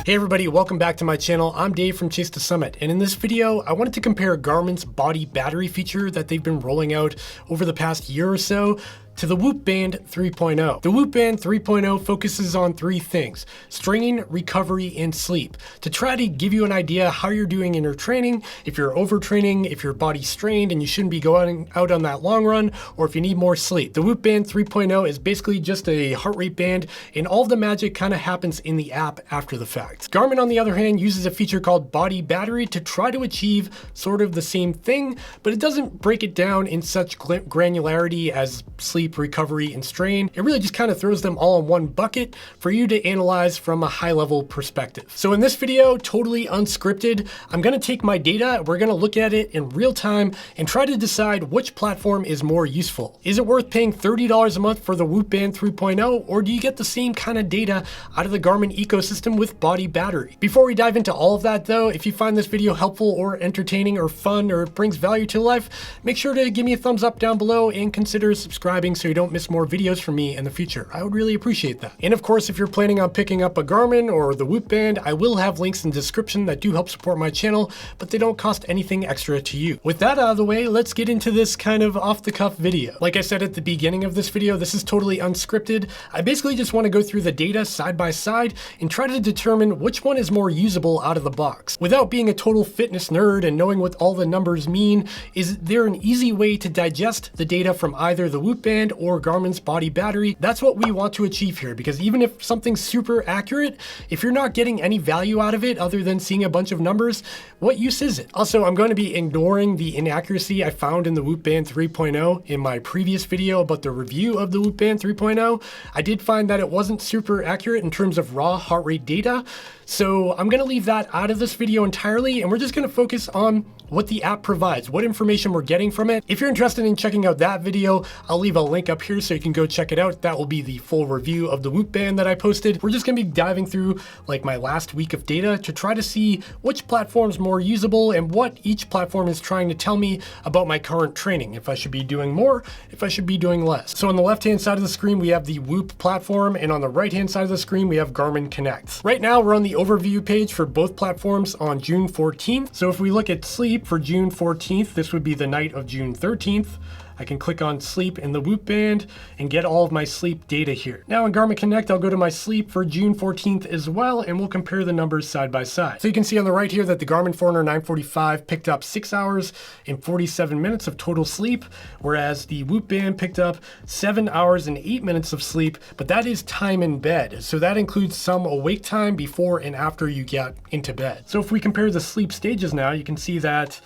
Hey everybody, welcome back to my channel. I'm Dave from Chase to Summit, and in this video, I wanted to compare Garmin's body battery feature that they've been rolling out over the past year or so to the Whoop Band 3.0. The Whoop Band 3.0 focuses on three things: training, recovery, and sleep, to try to give you an idea how you're doing in your training, if you're overtraining, if your body's strained and you shouldn't be going out on that long run, or if you need more sleep. The Whoop Band 3.0 is basically just a heart rate band, and all of the magic kind of happens in the app after the fact. Garmin, on the other hand, uses a feature called body battery to try to achieve sort of the same thing, but it doesn't break it down in such granularity as sleep, recovery, and strain. It really just kind of throws them all in one bucket for you to analyze from a high-level perspective. So in this video, totally unscripted, I'm going to take my data, we're going to look at it in real time and try to decide which platform is more useful. Is it worth paying $30 a month for the Whoop Band 3.0, or do you get the same kind of data out of the Garmin ecosystem with body battery? Before we dive into all of that though, if you find this video helpful or entertaining or fun or brings value to life, make sure to give me a thumbs up down below and consider subscribing so you don't miss more videos from me in the future. I would really appreciate that. And of course, if you're planning on picking up a Garmin or the Whoop Band, I will have links in the description that do help support my channel, but they don't cost anything extra to you. With that out of the way, let's get into this kind of off-the-cuff video. Like I said at the beginning of this video, this is totally unscripted. I basically just want to go through the data side by side and try to determine which one is more usable out of the box. Without being a total fitness nerd and knowing what all the numbers mean, is there an easy way to digest the data from either the Whoop Band or Garmin's body battery? That's what we want to achieve here, because even if something's super accurate, if you're not getting any value out of it other than seeing a bunch of numbers, what use is it? Also, I'm going to be ignoring the inaccuracy I found in the Whoop Band 3.0 in my previous video about the review of the Whoop Band 3.0. I did find that it wasn't super accurate in terms of raw heart rate data, so I'm going to leave that out of this video entirely, and we're just going to focus on what the app provides, what information we're getting from it. If you're interested in checking out that video, I'll leave a link up here so you can go check it out. That will be the full review of the Whoop Band that I posted. We're just going to be diving through like my last week of data to try to see which platform's more usable and what each platform is trying to tell me about my current training, if I should be doing more, if I should be doing less. So on the left-hand side of the screen, we have the Whoop platform, and on the right-hand side of the screen, we have Garmin Connect. Right now, we're on the overview page for both platforms on June 14th. So if we look at sleep for June 14th, this would be the night of June 13th. I can click on sleep in the Whoop Band and get all of my sleep data here. Now in Garmin Connect, I'll go to my sleep for June 14th as well, and we'll compare the numbers side by side. So you can see on the right here that the Garmin Forerunner 945 picked up 6 hours and 47 minutes of total sleep, whereas the Whoop Band picked up 7 hours and 8 minutes of sleep, but that is time in bed. So that includes some awake time before and after you get into bed. So if we compare the sleep stages now, you can see that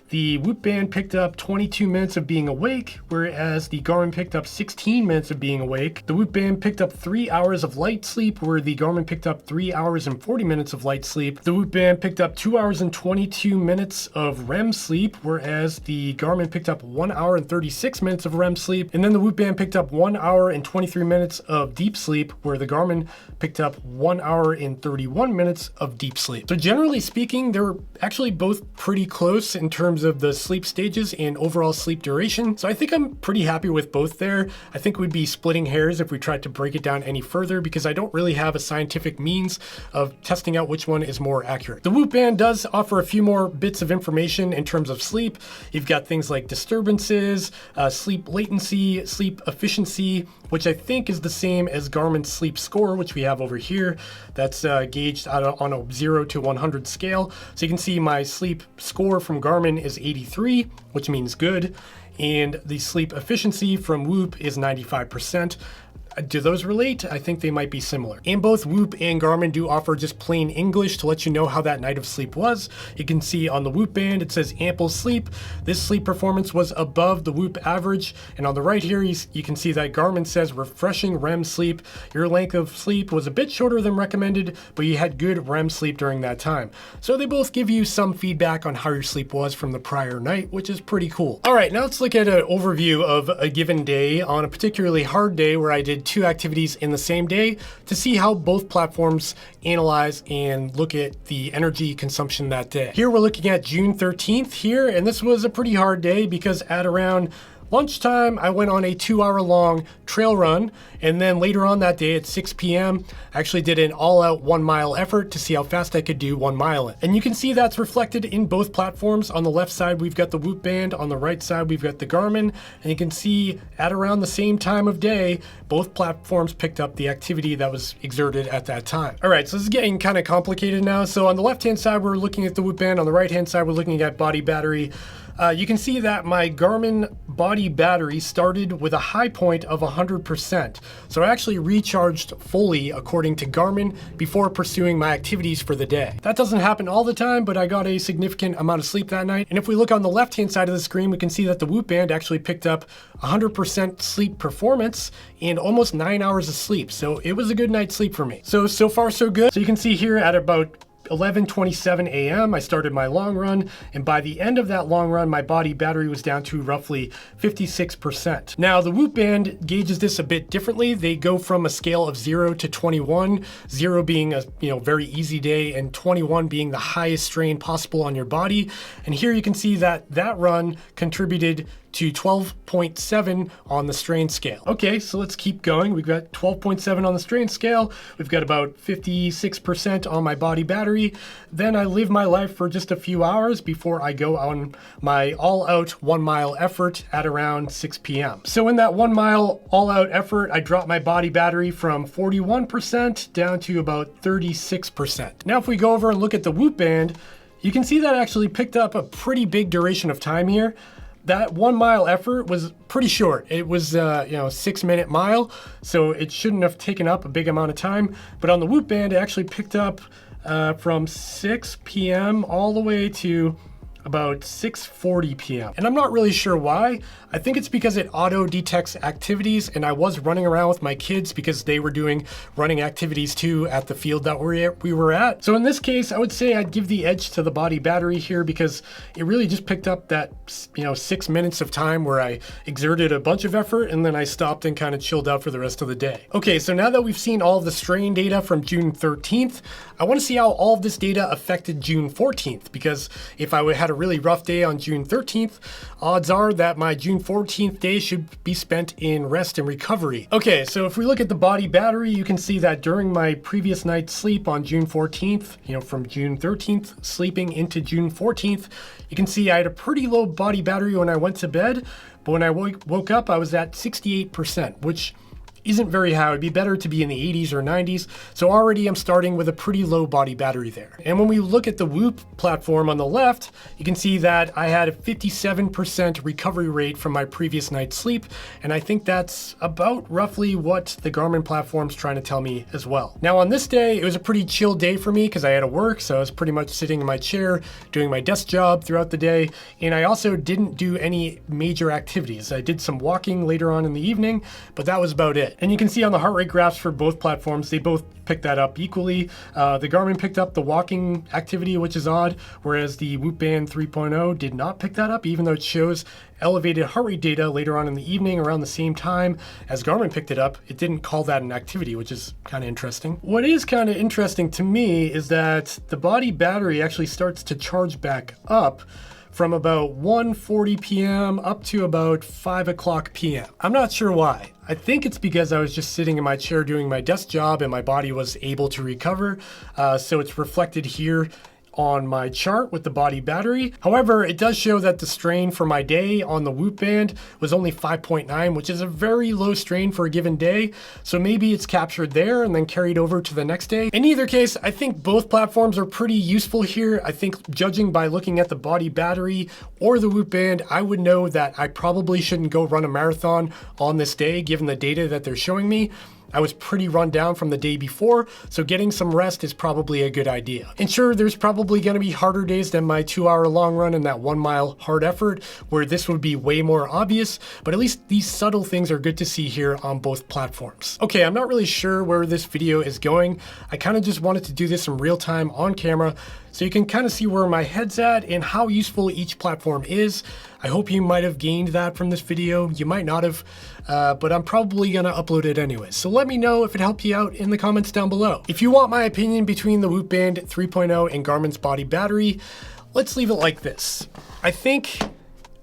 the Whoop Band picked up 22 minutes of being awake, whereas the Garmin picked up 16 minutes of being awake. The Whoop Band picked up 3 hours of light sleep, where the Garmin picked up 3 hours and 40 minutes of light sleep. The Whoop Band picked up 2 hours and 22 minutes of REM sleep, whereas the Garmin picked up 1 hour and 36 minutes of REM sleep. And then the Whoop Band picked up 1 hour and 23 minutes of deep sleep, where the Garmin picked up 1 hour and 31 minutes of deep sleep. So generally speaking, they're actually both pretty close in terms of the sleep stages and overall sleep duration. So I think I'm pretty happy with both there. I think we'd be splitting hairs if we tried to break it down any further, because I don't really have a scientific means of testing out which one is more accurate. The Whoop Band does offer a few more bits of information in terms of sleep. You've got things like disturbances, sleep latency, sleep efficiency, which I think is the same as Garmin's sleep score, which we have over here. That's gauged on a 0 to 100 scale. So you can see my sleep score from Garmin is 83, which means good, and the sleep efficiency from Whoop is 95%. Do those relate? I think they might be similar. And both Whoop and Garmin do offer just plain English to let you know how that night of sleep was. You can see on the Whoop Band, it says ample sleep. This sleep performance was above the Whoop average. And on the right here, you can see that Garmin says refreshing REM sleep. Your length of sleep was a bit shorter than recommended, but you had good REM sleep during that time. So they both give you some feedback on how your sleep was from the prior night, which is pretty cool. All right, now let's look at an overview of a given day on a particularly hard day where I did 2 activities in the same day to see how both platforms analyze and look at the energy consumption that day. Here we're looking at June 13th here, and this was a pretty hard day because at around Lunchtime, I went on a 2-hour-long trail run, and then later on that day at 6 p.m., I actually did an all-out 1-mile effort to see how fast I could do 1 mile in. And you can see that's reflected in both platforms. On the left side, we've got the Whoop band. On the right side, we've got the Garmin. And you can see at around the same time of day, both platforms picked up the activity that was exerted at that time. All right, so this is getting kind of complicated now. So on the left-hand side, we're looking at the Whoop band. On the right-hand side, we're looking at body battery. You can see that my Garmin body battery started with a high point of 100%. So I actually recharged fully according to Garmin before pursuing my activities for the day. That doesn't happen all the time, but I got a significant amount of sleep that night. And if we look on the left-hand side of the screen, we can see that the Whoop band actually picked up 100% sleep performance and almost 9 hours of sleep. So it was a good night's sleep for me. So far so good. So you can see here at about 11:27 a.m. I started my long run, and by the end of that long run, my body battery was down to roughly 56%. Now, the Whoop band gauges this a bit differently. They go from a scale of 0 to 21, 0 being a very easy day, and 21 being the highest strain possible on your body. And here you can see that that run contributed to 12.7 on the strain scale. Okay, so let's keep going. We've got 12.7 on the strain scale. We've got about 56% on my body battery. Then I live my life for just a few hours before I go on my all-out 1-mile effort at around 6 p.m. So in that 1-mile all-out effort, I dropped my body battery from 41% down to about 36%. Now if we go over and look at the Whoop band, you can see that I actually picked up a pretty big duration of time here. That 1-mile effort was pretty short. It was, 6-minute mile, so it shouldn't have taken up a big amount of time. But on the Whoop band, it actually picked up from 6 p.m. all the way to about 6:40 p.m. And I'm not really sure why. I think it's because it auto detects activities, and I was running around with my kids because they were doing running activities too at the field that we were at. So in this case, I would say I'd give the edge to the body battery here because it really just picked up that 6 minutes of time where I exerted a bunch of effort and then I stopped and kind of chilled out for the rest of the day. Okay, so now that we've seen all of the strain data from June 13th, I want to see how all of this data affected June 14th, because if I had a really rough day on June 13th, odds are that my June 14th day should be spent in rest and recovery. Okay, so if we look at the body battery, you can see that during my previous night's sleep on June 14th, from June 13th sleeping into June 14th, you can see I had a pretty low body battery when I went to bed, but when I woke up, I was at 68%, which isn't very high. It'd be better to be in the 80s or 90s. So already I'm starting with a pretty low body battery there. And when we look at the Whoop platform on the left, you can see that I had a 57% recovery rate from my previous night's sleep. And I think that's about roughly what the Garmin platform's trying to tell me as well. Now on this day, it was a pretty chill day for me because I had to work. So I was pretty much sitting in my chair doing my desk job throughout the day. And I also didn't do any major activities. I did some walking later on in the evening, but that was about it. And you can see on the heart rate graphs for both platforms, they both picked that up equally. The Garmin picked up the walking activity, which is odd, whereas the Whoop Band 3.0 did not pick that up, even though it shows elevated heart rate data later on in the evening around the same time as Garmin picked it up. It didn't call that an activity, which is kind of interesting. What is kind of interesting to me is that the body battery actually starts to charge back up from about 1:40 p.m. up to about 5 o'clock p.m. I'm not sure why. I think it's because I was just sitting in my chair doing my desk job and my body was able to recover. So it's reflected here on my chart with the body battery. However, it does show that the strain for my day on the Whoop band was only 5.9, which is a very low strain for a given day. So maybe it's captured there and then carried over to the next day. In either case, I think both platforms are pretty useful here. I think judging by looking at the body battery or the Whoop band, I would know that I probably shouldn't go run a marathon on this day, given the data that they're showing me. I was pretty run down from the day before, so getting some rest is probably a good idea. And sure, there's probably going to be harder days than my 2-hour long run and that 1 mile hard effort, where this would be way more obvious, but at least these subtle things are good to see here on both platforms. Okay, I'm not really sure where this video is going. I kind of just wanted to do this in real time on camera, so you can kind of see where my head's at and how useful each platform is. I hope you might have gained that from this video. You might not have, but I'm probably gonna upload it anyway. So let me know if it helped you out in the comments down below. If you want my opinion between the Whoop Band 3.0 and Garmin's body battery, let's leave it like this. I think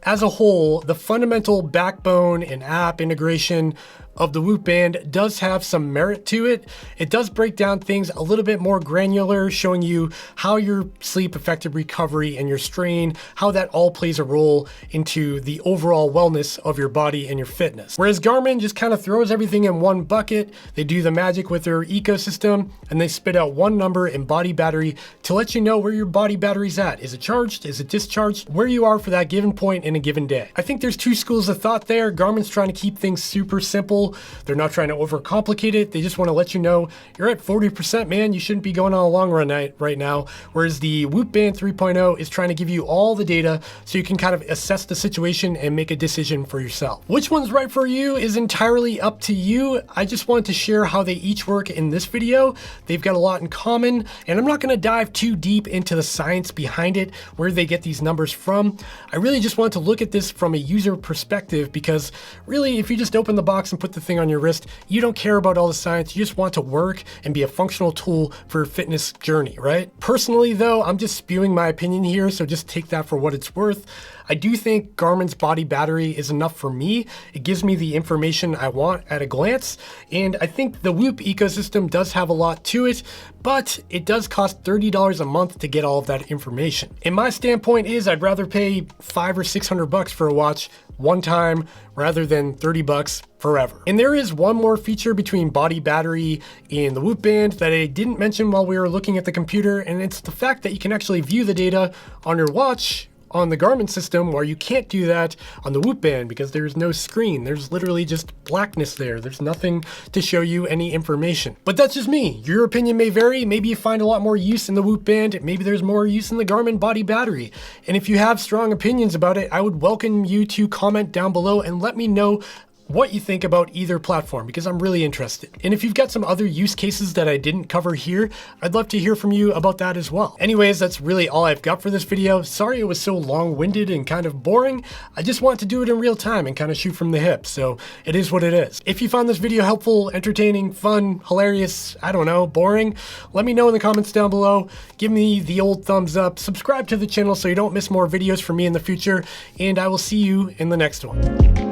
as a whole, the fundamental backbone and app integration of the Whoop band does have some merit to it. It does break down things a little bit more granular, showing you how your sleep affected recovery and your strain, how that all plays a role into the overall wellness of your body and your fitness. Whereas Garmin just kind of throws everything in one bucket. They do the magic with their ecosystem and they spit out one number in body battery to let you know where your body battery's at. Is it charged? Is it discharged? Where you are for that given point in a given day. I think there's two schools of thought there. Garmin's trying to keep things super simple. They're not trying to overcomplicate it. They just want to let you know you're at 40%, man. You shouldn't be going on a long run right now. Whereas the Whoop Band 3.0 is trying to give you all the data so you can kind of assess the situation and make a decision for yourself. Which one's right for you is entirely up to you. I just wanted to share how they each work in this video. They've got a lot in common, and I'm not going to dive too deep into the science behind it, where they get these numbers from. I really just wanted to look at this from a user perspective, because really, if you just open the box and put the thing on your wrist, you don't care about all the science. You just want to work and be a functional tool for your fitness journey, right? Personally though, I'm just spewing my opinion here, so just take that for what it's worth. I do think Garmin's body battery is enough for me. It gives me the information I want at a glance, and I think the Whoop ecosystem does have a lot to it, but it does cost $30 a month to get all of that information. And my standpoint is I'd rather pay $500 or $600 for a watch one time rather than $30 forever. And there is one more feature between body battery and the Whoop band that I didn't mention while we were looking at the computer, and it's the fact that you can actually view the data on your watch on the Garmin system, where you can't do that on the Whoop band because there's no screen. There's literally just blackness there. There's nothing to show you any information. But that's just me. Your opinion may vary. Maybe you find a lot more use in the Whoop band. Maybe there's more use in the Garmin body battery. And if you have strong opinions about it, I would welcome you to comment down below and let me know what you think about either platform, because I'm really interested. And if you've got some other use cases that I didn't cover here, I'd love to hear from you about that as well. Anyways, that's really all I've got for this video. Sorry it was so long-winded and kind of boring. I just want to do it in real time and kind of shoot from the hip, so it is what it is. If you found this video helpful, entertaining, fun, hilarious, I don't know, boring, let me know in the comments down below. Give me the old thumbs up, subscribe to the channel so you don't miss more videos from me in the future, and I will see you in the next one.